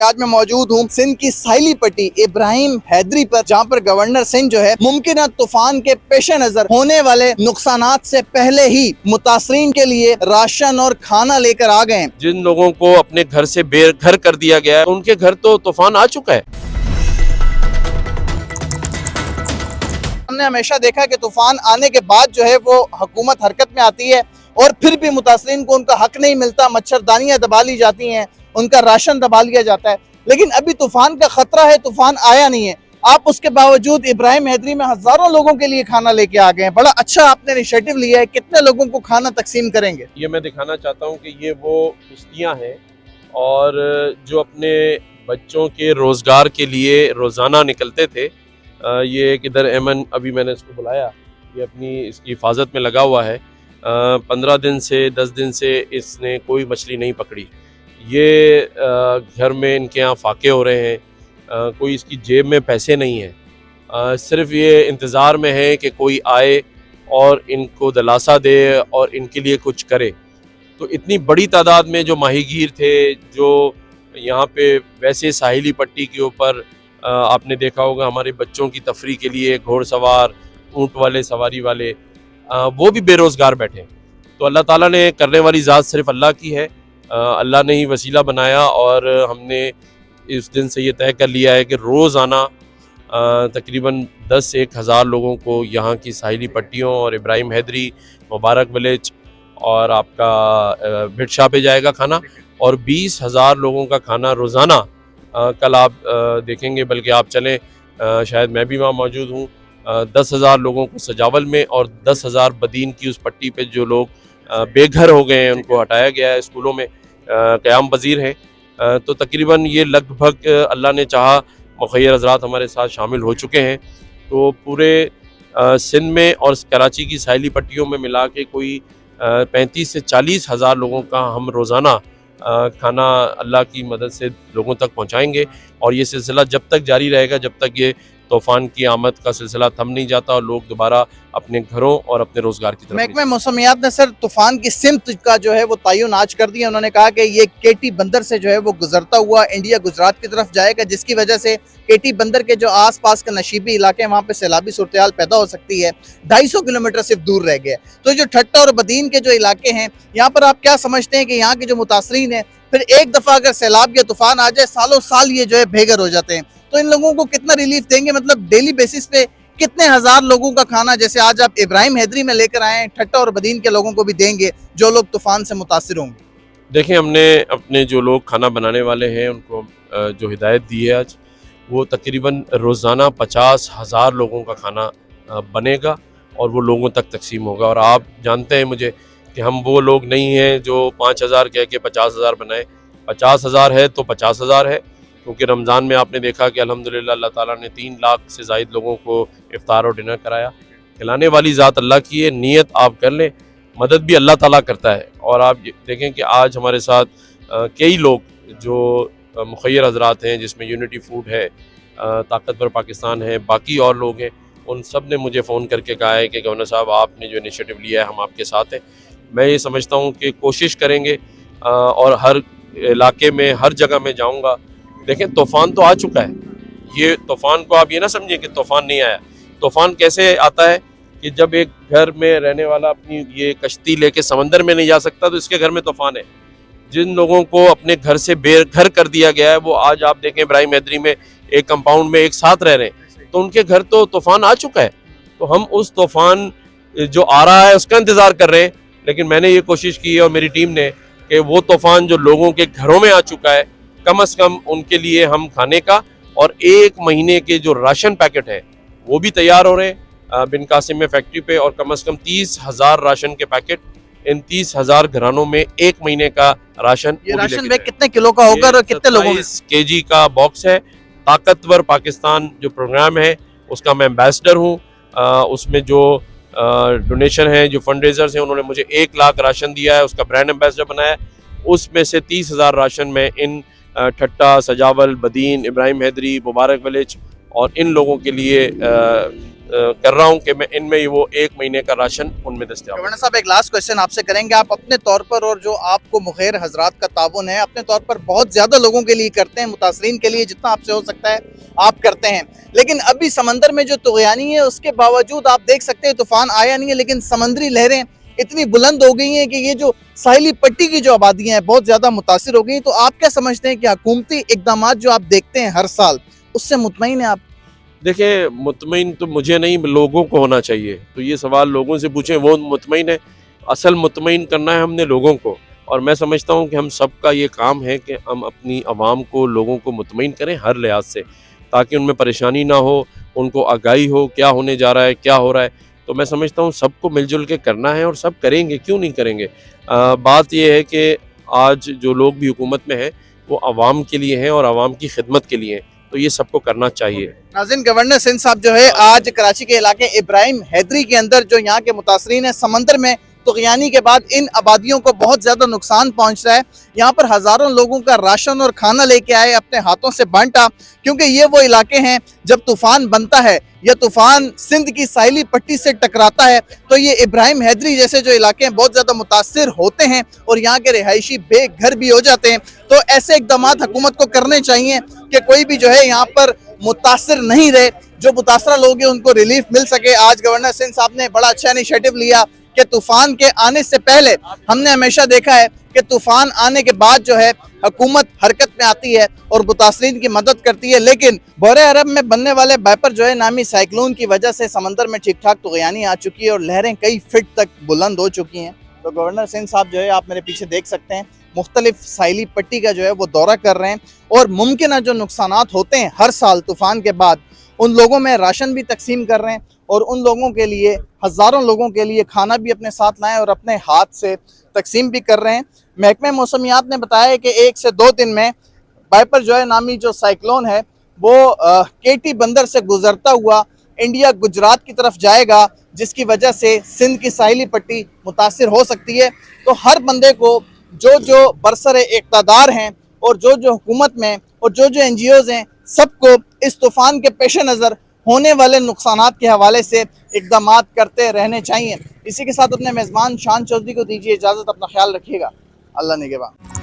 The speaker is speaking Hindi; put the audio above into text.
आज मैं मौजूद हूँ सिंध की साहिली पट्टी इब्राहिम हैदरी पर, जहाँ पर गवर्नर सिंध जो है मुमकिन तूफान के पेश नजर होने वाले नुकसानात से पहले ही मुतासरीन के लिए राशन और खाना लेकर आ गए। जिन लोगों को अपने घर से बेघर कर दिया गया है उनके घर तो तूफान आ चुका है। हमने हमेशा देखा कि तूफान आने के बाद जो है वो हुकूमत हरकत में आती है और फिर भी मुतासरीन को उनका हक नहीं मिलता, मच्छरदानियां दबा ली जाती हैं, उनका राशन दबा लिया जाता है। लेकिन अभी तूफान का खतरा है, तूफान आया नहीं है, आप उसके बावजूद इब्राहिम हैदरी में हजारों लोगों के लिए खाना लेके आ गए हैं। बड़ा अच्छा आपने इनिशिएटिव लिया है। कितने लोगों को खाना तकसीम करेंगे? ये मैं दिखाना चाहता हूँ कि ये वो किश्तियाँ हैं और जो अपने बच्चों के रोज़गार के लिए रोज़ाना निकलते थे। ये एक इधर एमन, अभी मैंने इसको बुलाया, ये अपनी इसकी हिफाजत में लगा हुआ है। 15 दिन से 10 दिन से इसने कोई मछली नहीं पकड़ी। ये घर में इनके यहाँ फाके हो रहे हैं, कोई इसकी जेब में पैसे नहीं हैं, सिर्फ ये इंतज़ार में है कि कोई आए और इनको दिलासा दे और इनके लिए कुछ करे। तो इतनी बड़ी तादाद में जो माहीगीर थे, जो यहाँ पे वैसे साहिली पट्टी के ऊपर आपने देखा होगा हमारे बच्चों की तफरी के लिए घोड़सवार, ऊँट वाले, सवारी वाले, वो भी बेरोज़गार बैठे। तो अल्लाह ताला ने, करने वाली ज़ात सिर्फ अल्लाह की है, अल्लाह ने ही वसीला बनाया और हमने इस दिन से ये तय कर लिया है कि रोज़ाना तकरीबन 10 से 1,000 लोगों को यहाँ की साहिली पट्टियों और इब्राहिम हैदरी, मुबारक विलेज और आपका भिट शाह पे जाएगा खाना, और 20,000 लोगों का खाना रोज़ाना कल आप देखेंगे, बल्कि आप चलें, शायद मैं भी वहाँ मौजूद हूँ। 10,000 लोगों को सजावल में और 10,000 बदीन की उस पट्टी पे जो लोग बेघर हो गए हैं उनको हटाया गया है, स्कूलों में क़याम पज़ीर हैं। तो तकरीबन ये लगभग अल्लाह ने चाहा मुखय्यर हज़रात हमारे साथ शामिल हो चुके हैं। तो पूरे सिंध में और कराची की साहिली पट्टियों में मिला के कोई 35 से 40 हज़ार लोगों का हम रोज़ाना खाना अल्लाह की मदद से लोगों तक पहुंचाएंगे। और ये सिलसिला जब तक जारी रहेगा, जब तक ये तूफ़ान की आमद का सिलसिला थम नहीं जाता और लोग दोबारा अपने घरों और अपने रोज़गार की तरफ। महकमा मौसमियात ने सर तूफान की सिमत का जो है वो तयन आज कर दिया। उन्होंने कहा कि ये केटी बंदर से जो है वो गुजरता हुआ इंडिया गुजरात की तरफ जाएगा, जिसकी वजह से केटी बंदर के जो आसपास के नशीबी इलाके हैं वहाँ पे सैलाबी सूरत पैदा हो सकती है। 250 किलोमीटर सिर्फ दूर रह गया। तो जो ठट्टा और बदीन के जो इलाके हैं, यहाँ पर आप क्या समझते हैं कि यहाँ के जो मुतासरीन हैं, फिर एक दफ़ा अगर सैलाब या तूफान आ जाए, सालों साल ये जो है बेघर हो जाते हैं, तो इन लोगों को कितना रिलीफ देंगे? मतलब डेली बेसिस पे कितने हज़ार लोगों का खाना, जैसे आज आप इब्राहिम हैदरी में लेकर आए हैं, ठट्टा और बदीन के लोगों को भी देंगे जो लोग तूफान से मुतासिर होंगे? देखें, हमने अपने जो लोग खाना बनाने वाले हैं उनको जो हिदायत दी है आज, वो तकरीबन रोज़ाना 50,000 लोगों का खाना बनेगा और वो लोगों तक तकसीम होगा। और आप जानते हैं मुझे कि हम वो लोग नहीं हैं जो 5,000 कह के 50,000 बनाए। 50,000 है तो 50,000 है, क्योंकि रमज़ान में आपने देखा कि अल्हम्दुलिल्लाह अल्लाह ताला ने 3 लाख से ज़ायद लोगों को इफ्तार और डिनर कराया। खिलाने वाली ज़ात अल्लाह की है, नीयत आप कर लें, मदद भी अल्लाह ताला करता है। और आप देखें कि आज हमारे साथ कई लोग जो मुखय्यर हज़रात हैं, जिसमें यूनिटी फूड है, ताकतवर पाकिस्तान है, बाकी और लोग हैं, उन सब ने मुझे फ़ोन करके कहा है कि गवर्नर साहब, आपने जो इनिशिएटिव लिया है हम आपके साथ हैं। मैं ये समझता हूँ कि कोशिश करेंगे और हर इलाके में, हर जगह में जाऊँगा। देखें, तूफ़ान तो आ चुका है। ये तूफ़ान को आप ये ना समझें कि तूफ़ान नहीं आया। तूफ़ान कैसे आता है कि जब एक घर में रहने वाला अपनी ये कश्ती लेके समंदर में नहीं जा सकता, तो इसके घर में तूफ़ान है। जिन लोगों को अपने घर से बेघर कर दिया गया है, वो आज आप देखें इब्राहिम हैदरी में एक कंपाउंड में एक साथ रह रहे हैं, तो उनके घर तो तूफ़ान आ चुका है। तो हम उस तूफ़ान जो आ रहा है उसका इंतज़ार कर रहे हैं। लेकिन मैंने ये कोशिश की है और मेरी टीम ने कि वो तूफ़ान जो लोगों के घरों में आ चुका है, कम से कम उनके लिए हम खाने का और 1 महीने के जो राशन पैकेट है वो भी तैयार हो रहे हैं बिन कासिम में फैक्ट्री पे। और कम से कम 30,000 राशन के पैकेट इन 30,000 घरानों में 1 महीने का राशन। ये राशन बैग कितने किलो का होगा और कितने लोगों में? 27 kg का बॉक्स है। ताकतवर पाकिस्तान जो प्रोग्राम है उसका मैं एम्बेसडर हूँ। उसमें जो डोनेशन है, जो फंड रेजर्स हैं, उन्होंने मुझे 1 लाख राशन दिया है, उसका ब्रांड एम्बेसडर बनाया है। उसमें से 30,000 राशन में इन ठट्टा, सजावल, बदीन, इब्राहिम हैदरी, मुबारक विलेज और इन लोगों के लिए कर रहा हूँ कि मैं इनमें वो 1 महीने का राशन उनमें दस्तयाब। गवर्नर साहब, एक लास्ट क्वेश्चन आपसे करेंगे। आप अपने तौर पर और जो आपको मुखैर हजरात का ताउन है, अपने तौर पर बहुत ज़्यादा लोगों के लिए करते हैं, मुतासरीन के लिए जितना आपसे हो सकता है आप करते हैं, लेकिन अभी समंदर में जो तुग़यानी है उसके बावजूद आप देख सकते हैं तूफ़ान आया नहीं है, लेकिन समंदरी लहरें इतनी बुलंद हो गई हैं कि ये जो साहिली पट्टी की जो आबादियाँ हैं बहुत ज़्यादा मुतासिर हो गई हैं। तो आप क्या समझते हैं कि हुकूमती इकदाम जो आप देखते हैं हर साल, उससे मुतमईन है आप? देखिए, मुतमईन तो मुझे नहीं, लोगों को होना चाहिए। तो ये सवाल लोगों से पूछें, वो मुतमईन है। असल मुतमईन करना है हमने लोगों को, और मैं समझता हूँ कि हम सबका ये काम है कि हम अपनी आवाम को, लोगों को मुतमईन करें हर लिहाज से, ताकि उनमें परेशानी ना हो, उनको आगाही हो क्या होने जा रहा है, क्या हो रहा है। तो मैं समझता हूँ सबको मिलजुल के करना है, और सब करेंगे, क्यों नहीं करेंगे। बात ये है कि आज जो लोग भी हुकूमत में हैं वो आवाम के लिए हैं और आवाम की खिदमत के लिए हैं, तो ये सबको करना चाहिए। नाज़रीन, गवर्नर सिंध साहब जो है आज कराची के इलाके इब्राहिम हैदरी के अंदर जो यहाँ के मुतासरीन है, समंदर में तुग़यानी के बाद इन आबादियों को बहुत ज़्यादा नुकसान पहुँच रहा है। यहाँ पर हज़ारों लोगों का राशन और खाना लेके आए, अपने हाथों से बांटा, क्योंकि ये वो इलाके हैं जब तूफ़ान बनता है या तूफ़ान सिंध की साहिली पट्टी से टकराता है तो ये इब्राहिम हैदरी जैसे जो इलाके हैं बहुत ज़्यादा मुतासिर होते हैं और यहाँ के रिहायशी बेघर भी हो जाते हैं। तो ऐसे इक़दाम हुकूमत को करने चाहिए कि कोई भी जो है यहाँ पर मुतासिर नहीं रहे, जो मुतासरा लोग हैं उनको रिलीफ मिल सके। आज गवर्नर सिंध साहब ने बड़ा अच्छा इनिशिएटिव लिया कि तूफ़ान के आने से पहले, हमने हमेशा देखा है कि तूफ़ान आने के बाद जो है हुकूमत हरकत में आती है और मुतासरीन की मदद करती है, लेकिन बहरे अरब में बनने वाले बैपर जो है नामी साइक्लोन की वजह से समंदर में ठीक ठाक तुग़यानी आ चुकी है और लहरें कई फीट तक बुलंद हो चुकी हैं। तो गवर्नर सिंध साहब जो है, आप मेरे पीछे देख सकते हैं, मुख्तलिफ साहिली पट्टी का जो है वो दौरा कर रहे हैं और मुमकिन जो नुकसानात होते हैं हर साल तूफ़ान के बाद, उन लोगों में राशन भी तकसीम कर रहे हैं और उन लोगों के लिए, हज़ारों लोगों के लिए खाना भी अपने साथ लाएं और अपने हाथ से तकसीम भी कर रहे हैं। महकमे मौसमियात ने बताया है कि 1 से 2 दिन में बैपर जो है नामी जो साइक्लोन है वो केटी बंदर से गुजरता हुआ इंडिया गुजरात की तरफ जाएगा, जिसकी वजह से सिंध की साहिली पट्टी मुतासिर हो सकती है। तो हर बंदे को, जो जो बरसरे इक़्तिदार हैं और जो जो हुकूमत में और जो जो NGOs हैं, सबको इस तूफ़ान के पेश नज़र होने वाले नुकसानात के हवाले से इक़दामात करते रहने चाहिए। इसी के साथ अपने मेज़बान शान चौधरी को दीजिए इजाज़त। अपना ख्याल रखिएगा। अल्लाह निगहबान।